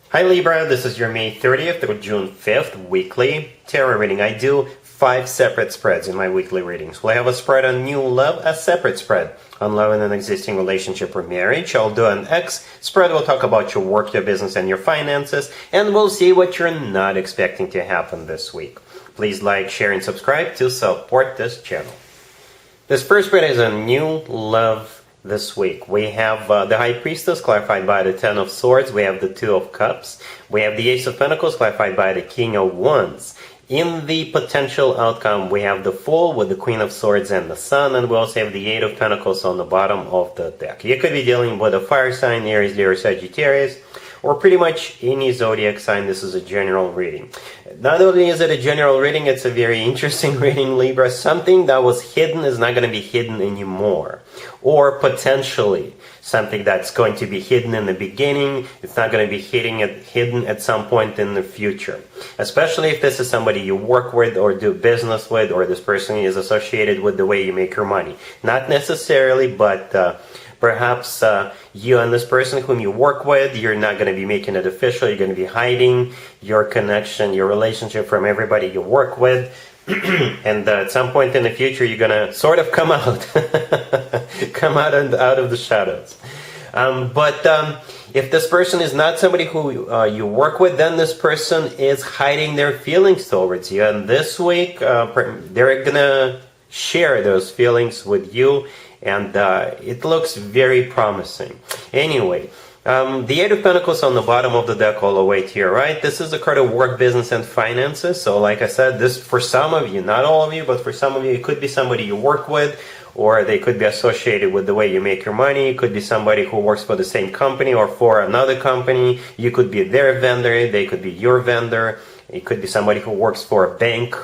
Hi Libra, this is your May 30th through June 5th weekly tarot reading. I do 5 separate spreads in my weekly readings. We'll have a spread on new love, a separate spread on love in an existing relationship or marriage. I'll do an X spread. We'll talk about your work, your business, and your finances, and we'll see what you're not expecting to happen this week. Please like, share, and subscribe to support this channel. This first spread is a new love this week. We have the High Priestess clarified by the Ten of Swords. We have the Two of Cups. We have the Ace of Pentacles clarified by the King of Wands. In the potential outcome, we have the Fool with the Queen of Swords and the Sun, and we also have the Eight of Pentacles on the bottom of the deck. You could be dealing with a fire sign, Aries, Leo, Sagittarius, or pretty much any zodiac sign. This is a general reading. Not only is it a general reading, it's a very interesting reading, Libra. Something that was hidden is not going to be hidden anymore. Or potentially something that's going to be hidden in the beginning, it's not going to be hidden at some point in the future. Especially if this is somebody you work with or do business with, or this person is associated with the way you make your money. Not necessarily, but perhaps you and this person whom you work with, you're not going to be making it official. You're going to be hiding your connection, your relationship from everybody you work with. And at some point in the future, you're going to sort of come out. Come out of the shadows. But if this person is not somebody who you work with, then this person is hiding their feelings towards you. And this week, they're going to share those feelings with you. And it looks very promising. Anyway, the Eight of Pentacles on the bottom of the deck all the way to your right. This is a card of work, business, and finances. So like I said, this for some of you, not all of you, but for some of you, it could be somebody you work with, or they could be associated with the way you make your money. It could be somebody who works for the same company or for another company. You could be their vendor. They could be your vendor. It could be somebody who works for a bank,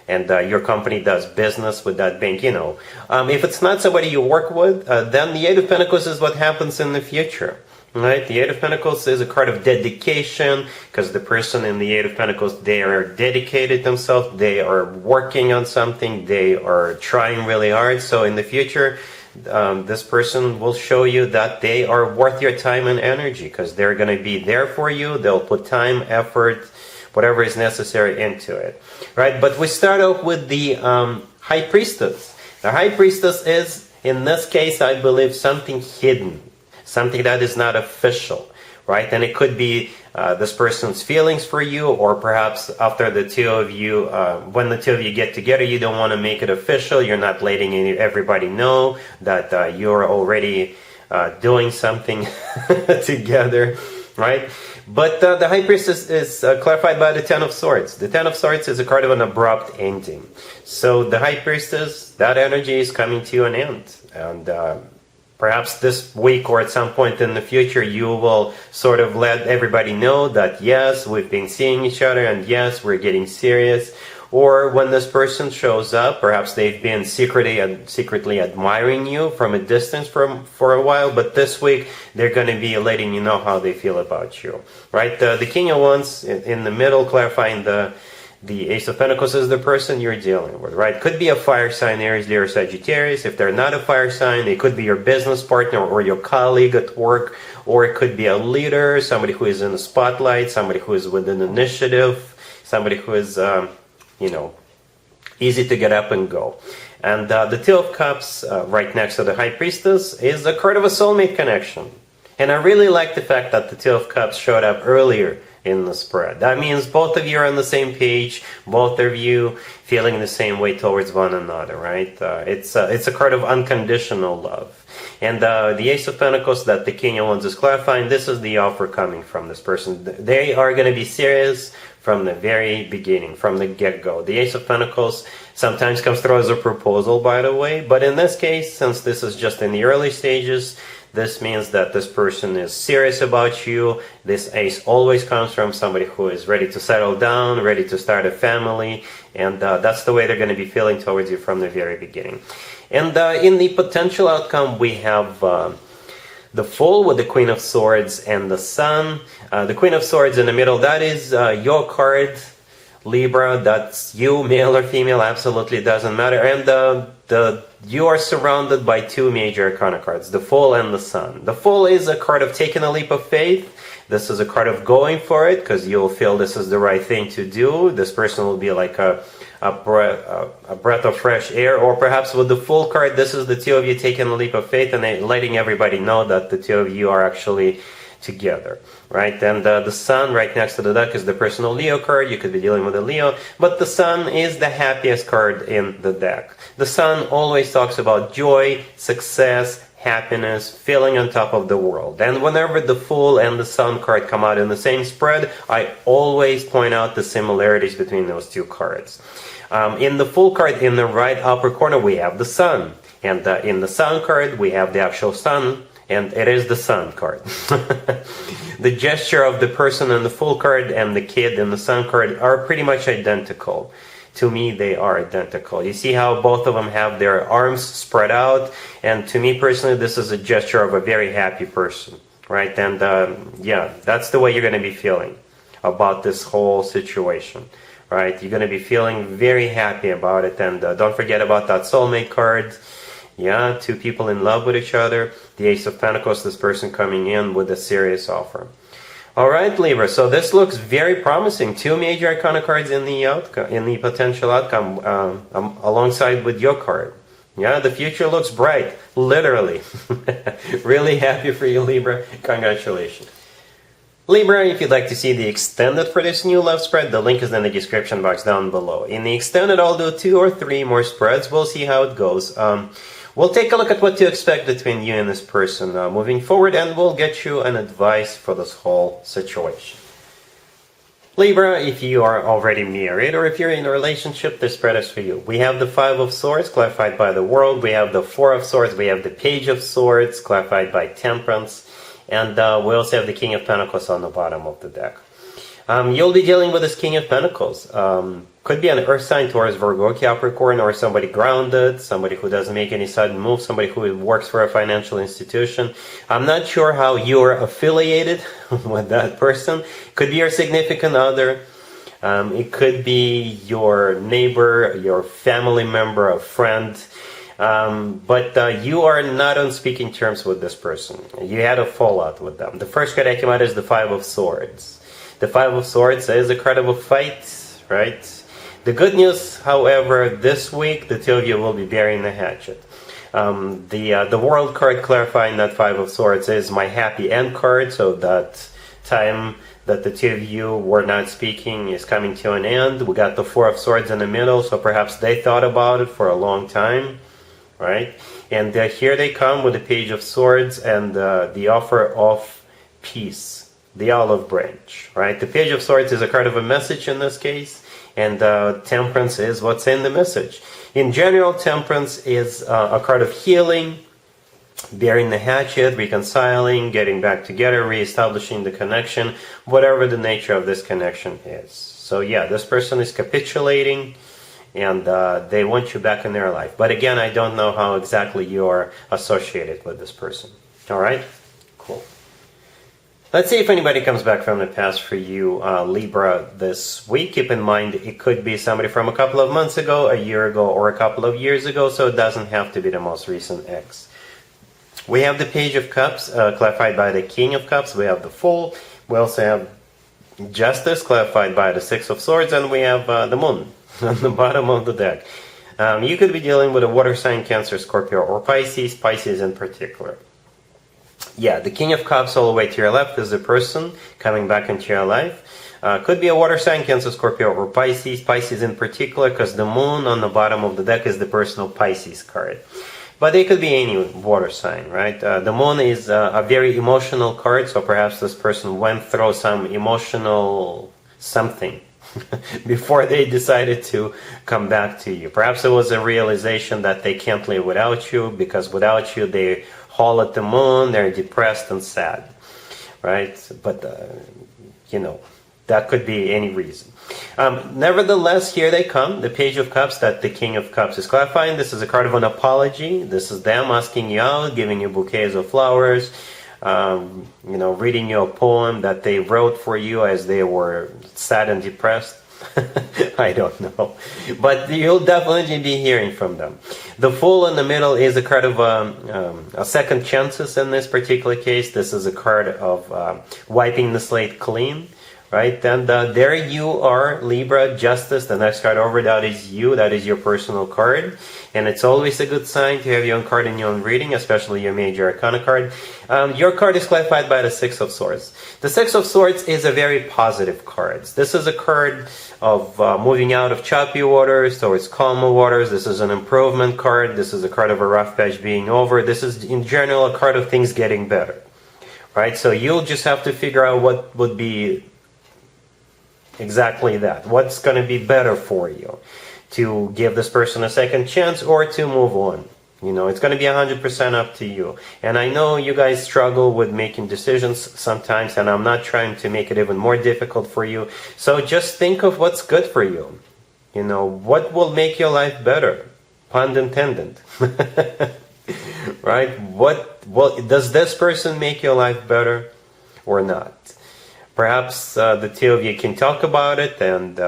and your company does business with that bank, you know. If it's not somebody you work with, then the Eight of Pentacles is what happens in the future, right? The Eight of Pentacles is a card of dedication, because the person in the Eight of Pentacles, they are dedicated themselves, they are working on something, they are trying really hard. So in the future, this person will show you that they are worth your time and energy, because they're going to be there for you. They'll put time, effort, whatever is necessary into it, right? But we start off with the High Priestess. The High Priestess is, in this case, I believe, something hidden, something that is not official, right? And it could be this person's feelings for you, or perhaps after the two of you, when the two of you get together, you don't want to make it official. You're not letting everybody know that you're already doing something together, right? But the High Priestess is clarified by the Ten of Swords. The Ten of Swords is a card of an abrupt ending. So the High Priestess, that energy is coming to an end. And perhaps this week or at some point in the future, you will sort of let everybody know that, yes, we've been seeing each other, and yes, we're getting serious. Or when this person shows up, perhaps they've been secretly admiring you from a distance for a while, but this week they're going to be letting you know how they feel about you, right? The King of Wands in the middle, clarifying the Ace of Pentacles is the person you're dealing with, right? Could be a fire sign, Aries, Leo, Sagittarius. If they're not a fire sign, it could be your business partner or your colleague at work, or it could be a leader, somebody who is in the spotlight, somebody who is with an initiative, somebody who is you know, easy to get up and go. And the Two of Cups right next to the High Priestess is a card of a soulmate connection. And I really like the fact that the Two of Cups showed up earlier in the spread. That means both of you are on the same page, both of you feeling the same way towards one another, right? It's a card of unconditional love. And the Ace of Pentacles that the King of Wands is clarifying, this is the offer coming from this person. They are going to be serious from the very beginning, from the get-go. The Ace of Pentacles sometimes comes through as a proposal, by the way, but in this case, since this is just in the early stages, this means that this person is serious about you. This ace always comes from somebody who is ready to settle down, ready to start a family, and that's the way they're going to be feeling towards you from the very beginning. And in the potential outcome, we have the Fool with the Queen of Swords and the Sun. The Queen of Swords in the middle, that is your card, Libra. That's you, male or female, absolutely doesn't matter. And you are surrounded by two major arcana cards, the Fool and the Sun. The Fool is a card of taking a leap of faith. This is a card of going for it because you'll feel this is the right thing to do. This person will be like a breath of fresh air. Or perhaps with the Fool card, this is the two of you taking a leap of faith and letting everybody know that the two of you are actually together, right? And the Sun right next to the deck is the personal Leo card. You could be dealing with a Leo, but the Sun is the happiest card in the deck. The Sun always talks about joy, success, happiness, feeling on top of the world. And whenever the Fool and the Sun card come out in the same spread, I always point out the similarities between those two cards. In the Fool card, in the right upper corner, we have the Sun. And in the Sun card, we have the actual Sun, and it is the Sun card. The gesture of the person in the Fool card and the kid in the Sun card are pretty much identical. To me, they are identical. You see how both of them have their arms spread out? And to me personally, this is a gesture of a very happy person, right? And yeah, that's the way you're going to be feeling about this whole situation, right? You're going to be feeling very happy about it. And don't forget about that soulmate card. Yeah, two people in love with each other. The Ace of Pentacles, this person coming in with a serious offer. All right, Libra. So this looks very promising. Two major arcana cards in the outcome, in the potential outcome, alongside with your card. Yeah, the future looks bright, literally. Really happy for you, Libra. Congratulations. Libra, if you'd like to see the extended for this new love spread, the link is in the description box down below. In the extended, I'll do 2 or 3 more spreads. We'll see how it goes. We'll take a look at what to expect between you and this person moving forward, and we'll get you an advice for this whole situation. Libra, if you are already married or if you're in a relationship, this spread is for you. We have the 5 of Swords, clarified by the World. We have the 4 of Swords. We have the Page of Swords, clarified by Temperance. And we also have the King of Pentacles on the bottom of the deck. You'll be dealing with this King of Pentacles. Could be an Earth sign, Taurus, Virgo, Capricorn, or somebody grounded, somebody who doesn't make any sudden moves, somebody who works for a financial institution. I'm not sure how you're affiliated with that person. Could be your significant other. It could be your neighbor, your family member, a friend. But you are not on speaking terms with this person. You had a fallout with them. The first card that came out is the 5 of Swords. The 5 of Swords is a card of a fight, right? The good news, however, this week, the two of you will be burying the hatchet. The World card clarifying that 5 of Swords is my happy end card, so that time that the two of you were not speaking is coming to an end. We got the 4 of Swords in the middle, so perhaps they thought about it for a long time, right? And here they come with the Page of Swords and the offer of peace, the olive branch, right? The Page of Swords is a card of a message in this case, and Temperance is what's in the message. In general, Temperance is a card of healing, burying the hatchet, reconciling, getting back together, reestablishing the connection, whatever the nature of this connection is. So yeah, this person is capitulating, and they want you back in their life. But again, I don't know how exactly you are associated with this person. All right? Cool. Let's see if anybody comes back from the past for you, Libra, this week. Keep in mind, it could be somebody from a couple of months ago, a year ago, or a couple of years ago, so it doesn't have to be the most recent ex. We have the Page of Cups, clarified by the King of Cups. We have the Fool. We also have Justice, clarified by the 6 of Swords, and we have the Moon on the bottom of the deck. You could be dealing with a water sign, Cancer, Scorpio, or Pisces, Pisces in particular. Yeah, the King of Cups all the way to your left is the person coming back into your life. Could be a water sign, Cancer, Scorpio, or Pisces, Pisces in particular, because the Moon on the bottom of the deck is the personal Pisces card. But they could be any water sign, right? The Moon is a very emotional card, so perhaps this person went through some emotional something before they decided to come back to you. Perhaps it was a realization that they can't live without you, because without you they haul at the moon, they're depressed and sad, right? But, you know, that could be any reason. Nevertheless, here they come, the Page of Cups that the King of Cups is clarifying. This is a card of an apology. This is them asking you out, giving you bouquets of flowers, you know, reading you a poem that they wrote for you as they were sad and depressed. I don't know. But you'll definitely be hearing from them. The Fool in the middle is a card of a second chances in this particular case. This is a card of wiping the slate clean. Right, and there you are, Libra, Justice, the next card over, that is you, that is your personal card. And it's always a good sign to have your own card in your own reading, especially your major arcana card. Your card is clarified by the Six of Swords. The Six of Swords is a very positive card. This is a card of moving out of choppy waters towards calmer waters. This is an improvement card. This is a card of a rough patch being over. This is, in general, a card of things getting better. Right, so you'll just have to figure out what would be exactly that. What's going to be better for you? To give this person a second chance or to move on? You know, it's going to be 100% up to you. And I know you guys struggle with making decisions sometimes, and I'm not trying to make it even more difficult for you. So just think of what's good for you. You know, what will make your life better? Pun intended. Right? Does this person make your life better or not? Perhaps the two of you can talk about it and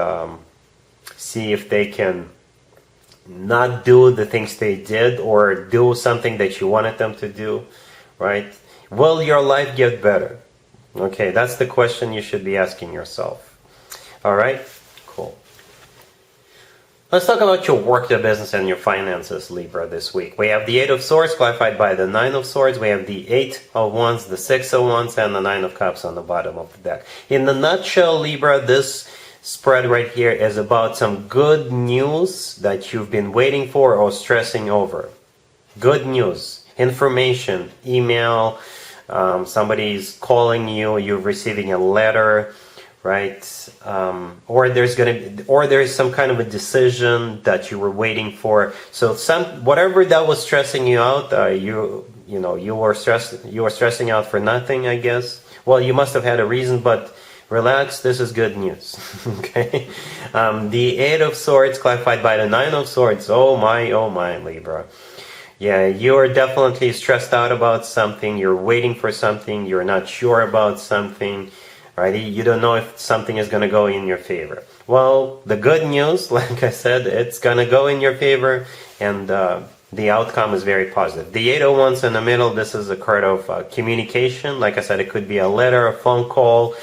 see if they can not do the things they did or do something that you wanted them to do, right? Will your life get better? Okay, that's the question you should be asking yourself. All right, cool. Let's talk about your work, your business, and your finances, Libra, this week. We have the Eight of Swords, clarified by the Nine of Swords. We have the Eight of Wands, the Six of Wands, and the Nine of Cups on the bottom of the deck. In a nutshell, Libra, this spread right here is about some good news that you've been waiting for or stressing over. Good news, information, email, somebody's calling you, you're receiving a letter, right? Or there's some kind of a decision that you were waiting for. So whatever that was stressing you out, you were stressing out for nothing, I guess. Well, you must have had a reason, but relax, this is good news. Okay. The Eight of Swords, clarified by the Nine of Swords. Oh my, Libra. Yeah, you're definitely stressed out about something. You're waiting for something. You're not sure about something. Right? You don't know if something is going to go in your favor. Well, the good news, like I said, it's going to go in your favor, and the outcome is very positive. The Eight of Wands in the middle, this is a card of communication. Like I said, it could be a letter, a phone call,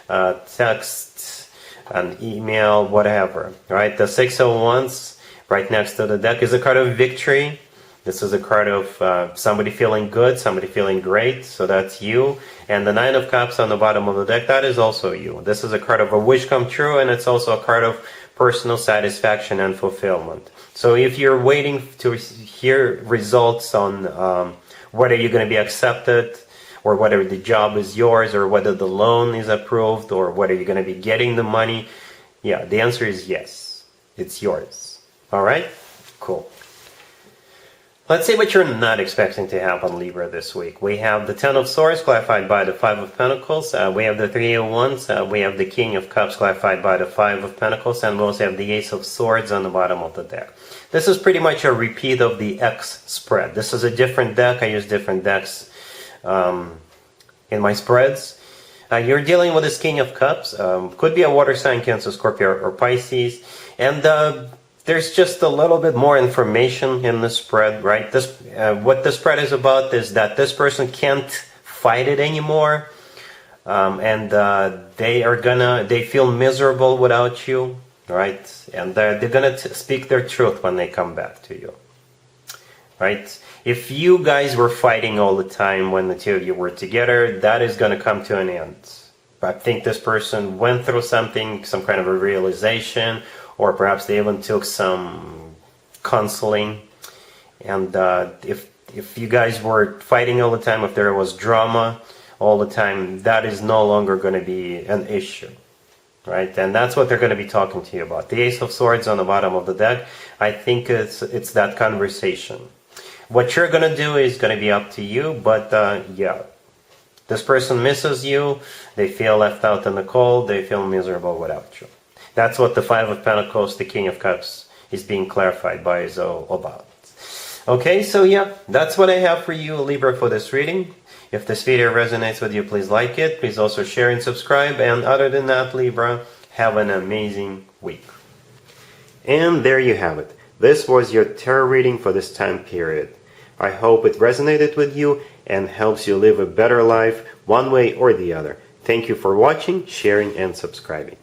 text, an email, whatever. Right? The Six of Wands right next to the deck is a card of victory. This is a card of somebody feeling good, somebody feeling great, so that's you. And the Nine of Cups on the bottom of the deck, that is also you. This is a card of a wish come true, and it's also a card of personal satisfaction and fulfillment. So if you're waiting to hear results on whether you're going to be accepted, or whether the job is yours, or whether the loan is approved, or whether you're going to be getting the money, yeah, the answer is yes. It's yours. All right? Cool. Let's see what you're not expecting to happen, Libra, this week. We have the Ten of Swords, clarified by the Five of Pentacles. We have the Three of Wands. We have the King of Cups, clarified by the Five of Pentacles. And we also have the Ace of Swords on the bottom of the deck. This is pretty much a repeat of the X spread. This is a different deck. I use different decks in my spreads. You're dealing with this King of Cups. Could be a water sign, Cancer, Scorpio, or Pisces. And there's just a little bit more information in the spread, right? What the spread is about is that this person can't fight it anymore, and they feel miserable without you, right? And they're gonna speak their truth when they come back to you, right? If you guys were fighting all the time when the two of you were together, that is gonna come to an end. I think this person went through something, some kind of a realization, or perhaps they even took some counseling. And if you guys were fighting all the time, if there was drama all the time, that is no longer going to be an issue, right? And that's what they're going to be talking to you about. The Ace of Swords on the bottom of the deck, I think it's that conversation. What you're going to do is going to be up to you, but yeah, this person misses you, they feel left out in the cold, they feel miserable without you. That's what the Five of Pentacles, the King of Cups, is being clarified by is all about. Okay, so yeah, that's what I have for you, Libra, for this reading. If this video resonates with you, please like it. Please also share and subscribe. And other than that, Libra, Have an amazing week. And there you have it. This was your tarot reading for this time period. I hope it resonated with you and helps you live a better life one way or the other. Thank you for watching, sharing, and subscribing.